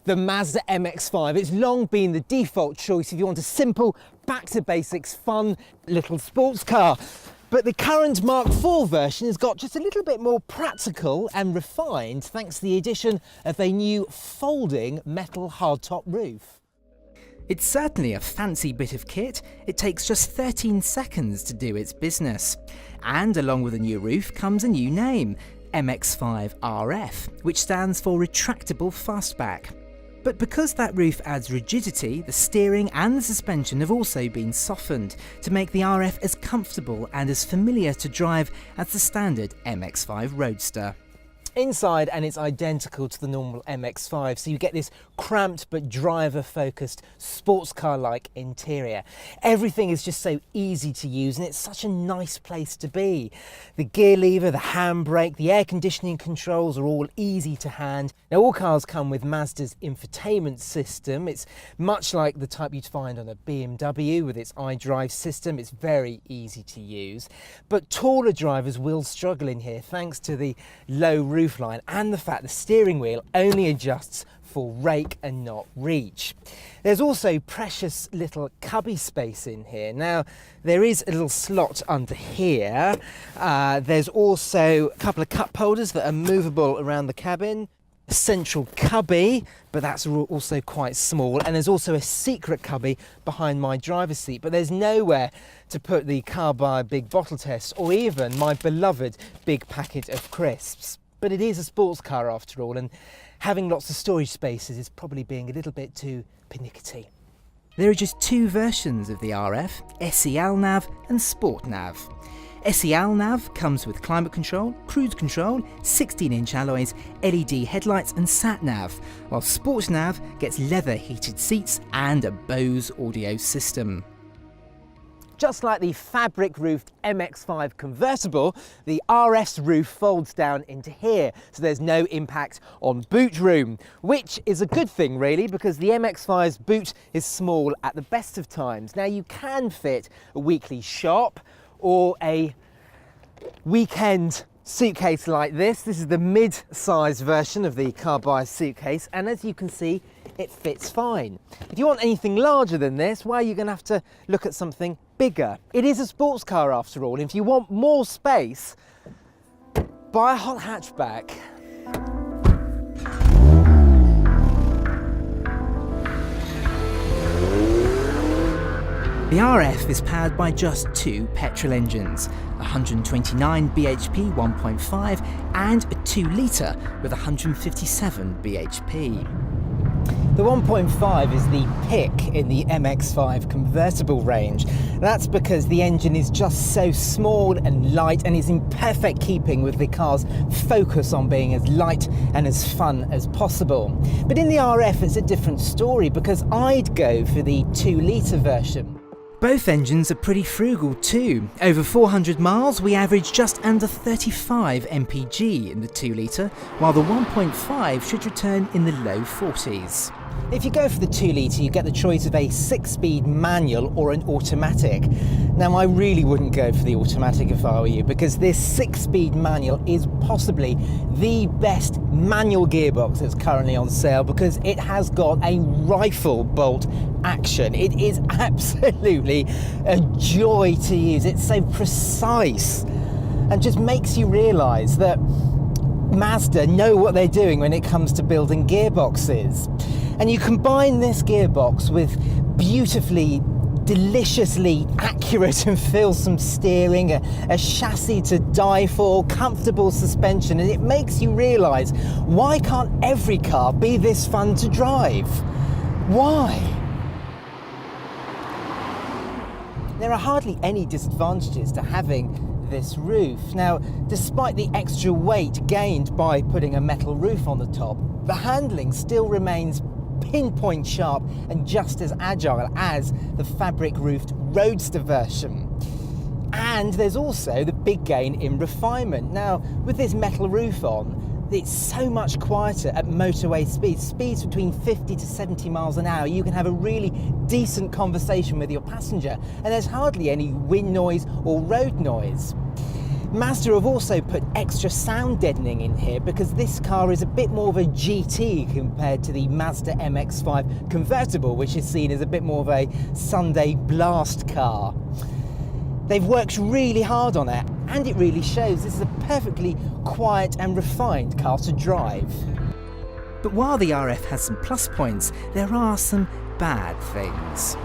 the Mazda MX-5. It's long been the default choice if you want a simple, back-to-basics, fun little sports car. But the current Mark IV version has got just a little bit more practical and refined thanks to the addition of a new folding metal hardtop roof. It's certainly a fancy bit of kit. It takes just 13 seconds to do its business. And along with a new roof comes a new name, MX-5 RF, which stands for Retractable Fastback. But because that roof adds rigidity, the steering and the suspension have also been softened to make the RF as comfortable and as familiar to drive as the standard MX-5 Roadster. Inside, and it's identical to the normal MX-5, so you get this cramped but driver-focused sports car-like interior. Everything is just so easy to use and it's such a nice place to be. The gear lever, the handbrake, the air conditioning controls are all easy to hand. Now all cars come with Mazda's infotainment system. It's much like the type you'd find on a BMW with its iDrive system. It's very easy to use. But taller drivers will struggle in here thanks to the low roof line and the fact the steering wheel only adjusts for rake and not reach. There's also precious little cubby space in here. Now there is a little slot under here. There's also a couple of cup holders that are movable around the cabin. A central cubby, but that's also quite small, and there's also a secret cubby behind my driver's seat, but there's nowhere to put the car by big bottle test or even my beloved big packet of crisps. But it is a sports car after all, and having lots of storage spaces is probably being a little bit too pernickety. There are just two versions of the RF, SEL Nav and Sport Nav. SEL Nav comes with climate control, cruise control, 16-inch alloys, LED headlights and sat nav, while Sport Nav gets leather heated seats and a Bose audio system. Just like the fabric-roofed MX-5 convertible, the RF's roof folds down into here, so there's no impact on boot room, which is a good thing really, because the MX-5's boot is small at the best of times. Now you can fit a weekly shop or a weekend suitcase like this. This is the mid-size version of the car by suitcase, and as you can see, it fits fine. If you want anything larger than this, well, you're going to have to look at something bigger. It is a sports car after all, and if you want more space, buy a hot hatchback. The RF is powered by just two petrol engines, 129 bhp 1.5 and a 2-litre with 157 bhp. The 1.5 is the pick in the MX-5 convertible range. That's because the engine is just so small and light and is in perfect keeping with the car's focus on being as light and as fun as possible. But in the RF it's a different story, because I'd go for the 2-litre version. Both engines are pretty frugal too. Over 400 miles we average just under 35 mpg in the 2-litre, while the 1.5 should return in the low 40s. If you go for the 2-litre, you get the choice of a 6-speed manual or an automatic. Now I really wouldn't go for the automatic if I were you, because this 6-speed manual is possibly the best manual gearbox that's currently on sale, because it has got a rifle bolt action. It is absolutely a joy to use. It's so precise and just makes you realise that Mazda know what they're doing when it comes to building gearboxes. And you combine this gearbox with beautifully, deliciously accurate and feelsome steering, a chassis to die for, comfortable suspension, and it makes you realise, why can't every car be this fun to drive? Why? There are hardly any disadvantages to having this roof. Now, despite the extra weight gained by putting a metal roof on the top, the handling still remains pinpoint sharp and just as agile as the fabric-roofed Roadster version. And there's also the big gain in refinement. Now, with this metal roof on, it's so much quieter at motorway speeds between 50 to 70 miles an hour. You can have a really decent conversation with your passenger, and there's hardly any wind noise or road noise. Mazda have also put extra sound deadening in here because this car is a bit more of a GT compared to the Mazda MX-5 convertible, which is seen as a bit more of a Sunday blast car. They've worked really hard on it, and it really shows. This is a perfectly quiet and refined car to drive. But while the RF has some plus points, there are some bad things.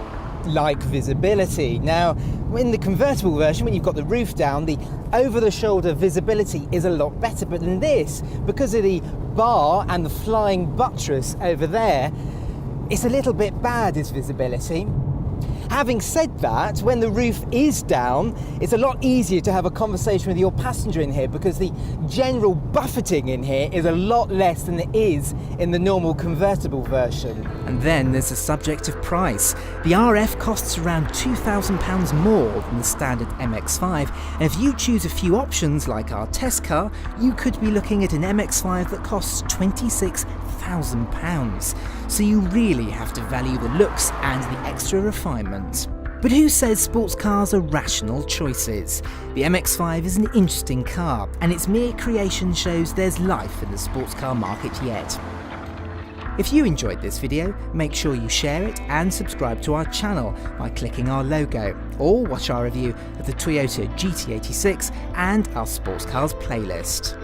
Like visibility. Now, in the convertible version, when you've got the roof down, the over-the-shoulder visibility is a lot better. But in this, because of the bar and the flying buttress over there, it's a little bit bad, this visibility. Having said that, when the roof is down, it's a lot easier to have a conversation with your passenger in here because the general buffeting in here is a lot less than it is in the normal convertible version. And then there's the subject of price. The RF costs around £2,000 more than the standard MX-5, and if you choose a few options like our test car, you could be looking at an MX-5 that costs £26,000. So you really have to value the looks and the extra refinement. But who says sports cars are rational choices? The MX-5 is an interesting car, and its mere creation shows there's life in the sports car market yet. If you enjoyed this video, make sure you share it and subscribe to our channel by clicking our logo, or watch our review of the Toyota GT86 and our sports cars playlist.